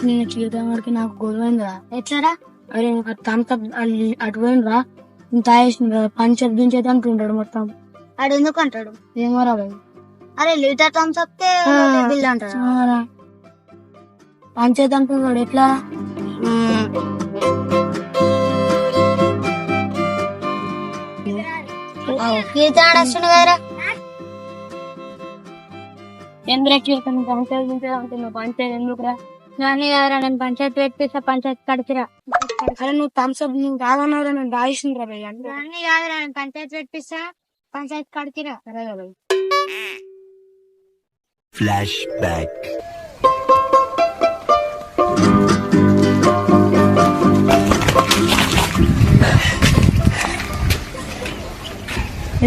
నేను చీరకి నాకు గొడవైందిరా. ఎట్లారా? అరే థమ్స్అప్ అటు పోయిందిరా, తాగేసింది పంచర్ దించేది అంటుంటాడు మొత్తం. ఆడు ఎందుకు అంటాడు? ఏమోరా బాయ్. అరే లీటర్ థమ్స్అప్ కే బిల్ అంటాడు. పంచేది అంటున్నాడు. ఎట్లా వస్తుంది కదరా. ఎందుకు పంచాయతీ దించేది అంటున్నావు? పంచాయతీ ఎందుకురా? కానీ కదరా నేను పంచాయతీ పెట్టిస్తా, పంచాయతీ కడిచిరా. అరే నువ్వు థమ్స్అప్ నువ్వు తాగన్నారా, నేను తాగేసిందిరా బాయ్. కానీ కాదురా నేను పంచాయతీ పెట్టిస్తా, పంచాయతీ కడిచిరా. సరే బాయ్. Flash back.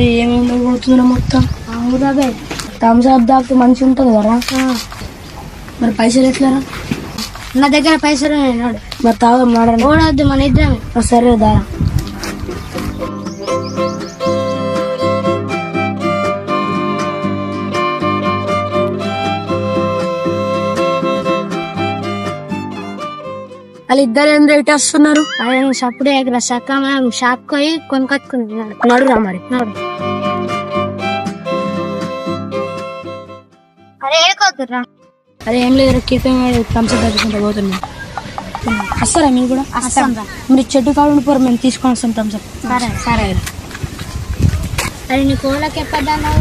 ఏమేమి పోతున్నా మొత్తం. అవురా బాయ్, థమ్స్అప్ తాగితే మంచిగా ఉంటుంది కదా. మరి పైసలు ఎట్లారా? నా దగ్గర పైసలు ఉన్నాడు. మరి తాగం మాడండి. ఓడవద్దు మన ఇద్దరం. సరే దారా. వాళ్ళిద్దరు ఏం రేట్ వస్తున్నారు? అదే సప్పుడు ఎక్కడ సక్క మనం షాప్ పోయి కొనుకొచ్చుకున్నాడు. నడురా మరి నడు. అరే ఏడుకోతుర్రా. అరే ఏం లేదు, కిఫే థమ్స్అప్ తగ్గుకుంటా పోతున్నా. వస్తారా మీరు కూడా? వస్తాం రా. మీరు చెట్టు కాడ ఉండిపోరు, మేము తీసుకొని వస్తాం థమ్స్అప్. సరే సరే. అరే నీ కోళ్ళకి ఎప్పటిదాన్నా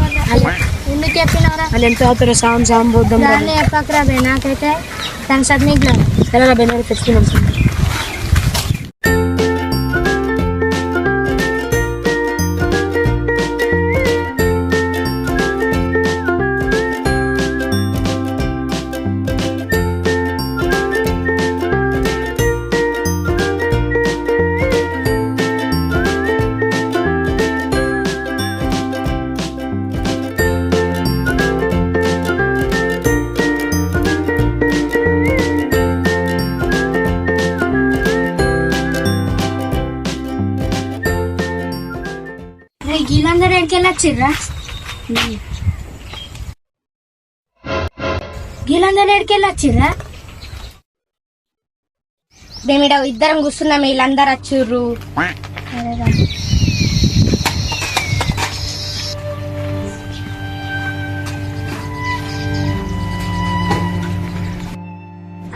ఎందుకు చెప్పినవరా? వాళ్ళు ఎంత అవుతారో సాం పోద్దాం. దాన్ని చెప్పకరా బే, నాకైతే థమ్స్అప్ మిగిలిన. సరే రా బెన్నర తెచ్చుకున్నాం. వీళ్ళందరూ ఎడికెళ్ళొచ్చిర్రా? వీళ్ళందరూ ఎడికెళ్ళొచ్చిర్రా? మేమిడ ఇద్దరం కూర్చున్నాం, వీళ్ళందరూ వచ్చిర్రు.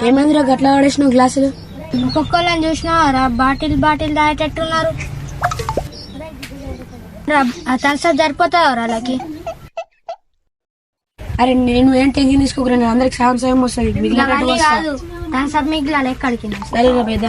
ఏమైందిరా గట్లా ఆడేసినావు గ్లాసులు? ఒక్కొక్కళ్ళని చూసినావారా? బాటిల్ తాగేటట్టున్నారు. ఆ థమ్స్అప్ సరిపోతావా వాళ్ళకి? అరే నేను ఏం టెన్షన్ తీసుకోకరా, నేను అందరికి సాయం వస్తుంది. మిగిలిన కాదు థమ్స్అప్ మిగిలిన ఎక్కడికి. సరే రా పెద్ద.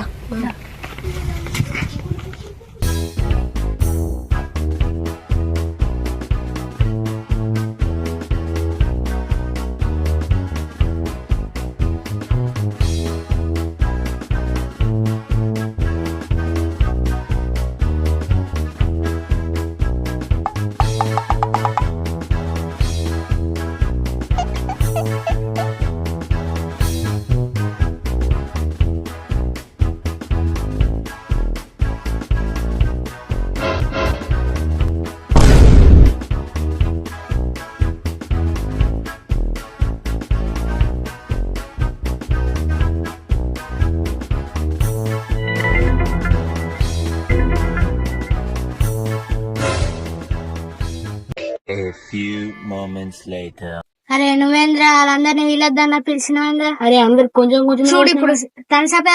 A few moments later. అరే నువ్వేంద్రా వాళ్ళందరినీ వీళ్ళొద్దన్న పిలిచినవేంద్రా? అరే అందరు కొంచెం కొంచెం చూడు ఇప్పుడు థమ్స్అప్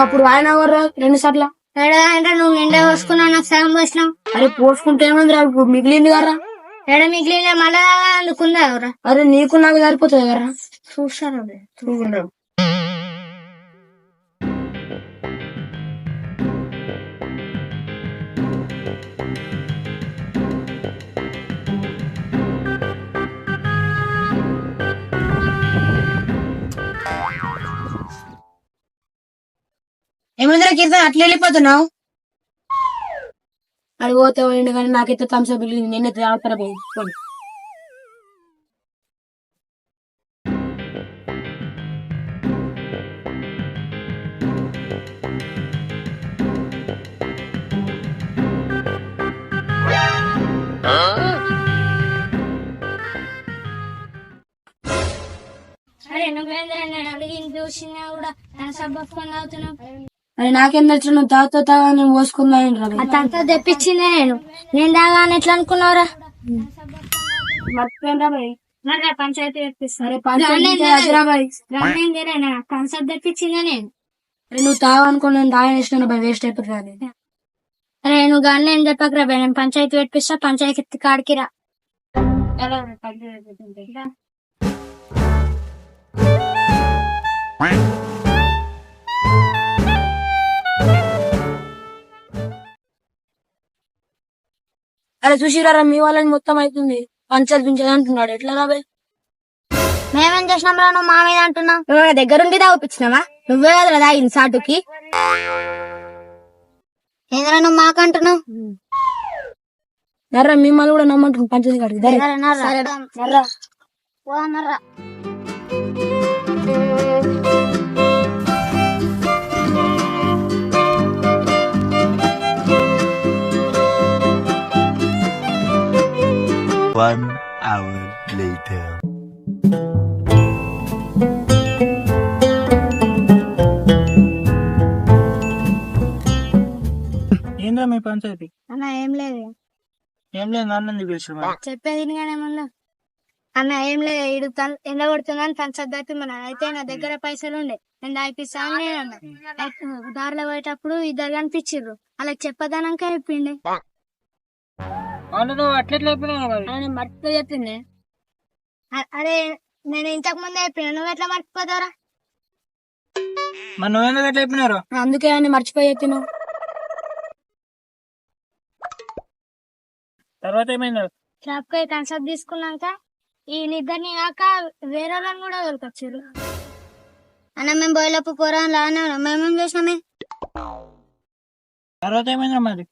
అప్పుడు ఆయన ఎవరు 2 సార్లు. అంటే నువ్వు నిండా పోసుకున్నావు, నాకు సగం పోసినావు. అరే పోసుకుంటే ఏమైందిరా, ఇప్పుడు మిగిలింది కదా. ఎడ మిగిలిన మళ్ళా అందుకుందా ఎవరా? అరే నీకు నాకు సరిపోతుంది కదా. చూస్తాను చూసుకుంటాం. ఏమైందిరా కీర్తన అట్లా వెళ్ళిపోతున్నావు? అది పోతే పోయిండు కానీ నాకైతే థమ్స్అప్ మిగిలింది. నేనైతే తాగుతారా పోయి. అరే నువ్వేంద్ర నేను అడిగింది చూసినా కూడా తన సబ్బుకొని తాగుతున్నావు. అది నాకేం తెలుసు, నువ్వు తాగుతా నేను పోసుకుందాం రా. అతంతా తెప్పించిందే నేను తాగాని ఎట్లా అనుకున్నావురా? మర్చిపోయినరా బాయ్. మరి పంచాయతీ తెప్పిస్తాను కన్సర్ట్ తెప్పించిందే నేను. నువ్వు తాగనుకో, నేను తాగేసిన బాయ్, వేస్ట్ అయిపోతుంది. అరే నువ్వు గాని ఏం చెప్పకరా బాయ్, నేను పంచాయతీ పెట్టిస్తా, పంచాయతీ కాడికి రా. అరే చూసిరా, మీ వాళ్ళని మొత్తం అవుతుంది పంచాయతీ పించాలి అంటున్నాడు. ఎట్లా రాబాయ్? మేమేం చేసినాం రా నువ్వు మా మీద అంటున్నావు? నువ్వు దగ్గరుండి తాగిపించినావా? నువ్వే కదా తాగింది సాటుకి. ఏంద్రా నువ్వు మాకంటున్నావు? నర్రా మిమ్మల్ని కూడా నమ్మంటుంది పంచాయతీ కాడికి. Narra 1 hour later. ఏంద్రా మీ పంచాయతీ? అన్న ఏం లేదు నాన్న పిలిచి చెప్పేది కానీ ఏమన్నా అన్న ఏం లేదు. ఇడు ఎండ కొడుతుందని పంచద్దు మన అయితే నా దగ్గర పైసలు ఉండే నేను దాయిపిస్తాను నేను అన్న. దారిలో పోయేటప్పుడు ఇద్దరు కనిపించిర్రు, అలా చెప్పదానాక చెప్పిండే. అట్లెట్లా మర్చిపోయి చెప్పిండే. అరే నేను ఇంతకు ముందే చెప్పిన, నువ్వు ఎట్లా మర్చిపోతారా? మరి నువ్వెందుకు ఎట్లా చెప్పినారు? అందుకే అని మర్చిపోయి చెప్పినావు. తర్వాత ఏమైంది? షాప్ కి కన్సర్ట్ తీసుకున్నాక ఈ నిద్దరిని కాక వేరే వాళ్ళని కూడా దొరకొచ్చారు. అన్న మేము బోయలప్పు పోరాను మేమేం చేసినామే. తర్వాత ఏమైందా మరి?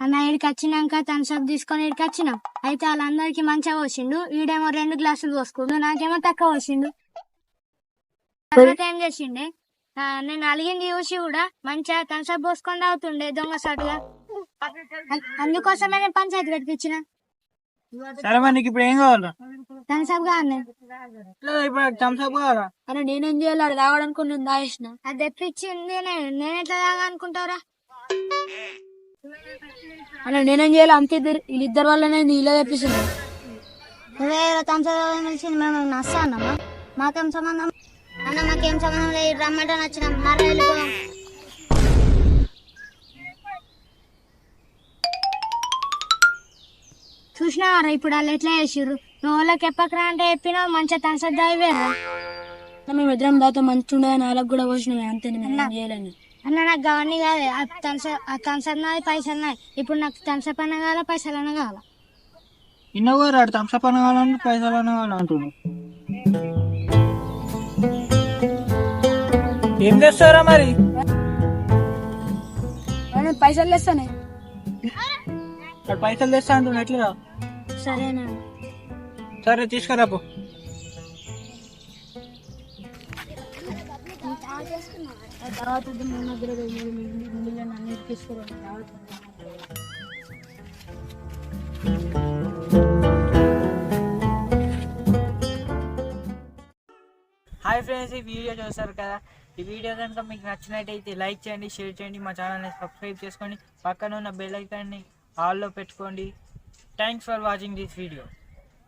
అన్న ఇడికి వచ్చినాక థమ్స్అప్ తీసుకొని ఇడికి వచ్చినాం. అయితే వాళ్ళందరికి మంచిగా పోసిండు, ఈడేమో 2 గ్లాసులు పోసుకుండు, నాకేమో తక్కువ పోసిండు. తర్వాత ఏం చేసిండే, నేను అలిగింది చూసి కూడా మంచిగా థమ్స్అప్ పోసుకొని తాగుతుండే దొంగ సాటుగా. అందుకోసమే నేను పంచాయతీ పెట్టించిన. సరే మరి నీకు ఇప్పుడు ఏం కావాలా? థమ్స్అప్ కావాలి. ఇప్పుడు థమ్స్అప్ కావాలా? అరే నేనేం చేయాలి? అది తాగడానికి నేను తాగేసిన. అది తెప్పించింది నేను ఎట్లా తాగా అనుకుంటారా? అలా నేనేం చేయాలి? అంతే వీళ్ళిద్దరు వల్లనే నీళ్ళ తెప్పిస్తున్నా. నువ్వే థమ్స్అప్ తెలిసింది, మేము నస్తా అన్నమా? మాకేం సంబంధం అన్న? మాకేం సంబంధం లేదు, రమ్మంటే నచ్చినాం మరి వెళ్ళిపోయాం. చూసినావారా ఇప్పుడు వాళ్ళు ఎట్లా చేసిర్రు? నువ్వు వాళ్ళకి చెప్పకరా అంటే చెప్పినావు, మంచిగా థమ్స్అప్ తాగిపోయారు. మేము ఇద్దరం దాతో మంచిగా ఉండదని వాళ్ళకి కూడా పోసినాం, అంతే నేను చేయాలని. అన్న నాకు అవన్నీ కాదు, ఆ థమ్స్అప్ నాది, పైసలు నాది. ఇప్పుడు నాకు థమ్స్అప్ అన్న కావాలా, పైసలు అన్న కావాలా? ఇన్నోవా రాడు థమ్స్అప్ అన్న కావాలంటే పైసలు అన్న కావాలంటున్నావు. ఏం చేస్తారా మరి? పైసలు తెస్తానే. పైసలు తెస్తా అంటున్నా, ఎట్లా? సరేనా? సరే తీసుకురాపు. హాయ్ ఫ్రెండ్స్, ఈ వీడియో చూస్తారు కదా. ఈ వీడియో కనుక మీకు నచ్చినట్టయితే లైక్ చేయండి, షేర్ చేయండి, మా ఛానల్ని సబ్స్క్రైబ్ చేసుకోండి, పక్కన ఉన్న బెల్ ఐకాన్ని ఆల్లో పెట్టుకోండి. Thanks for watching this video.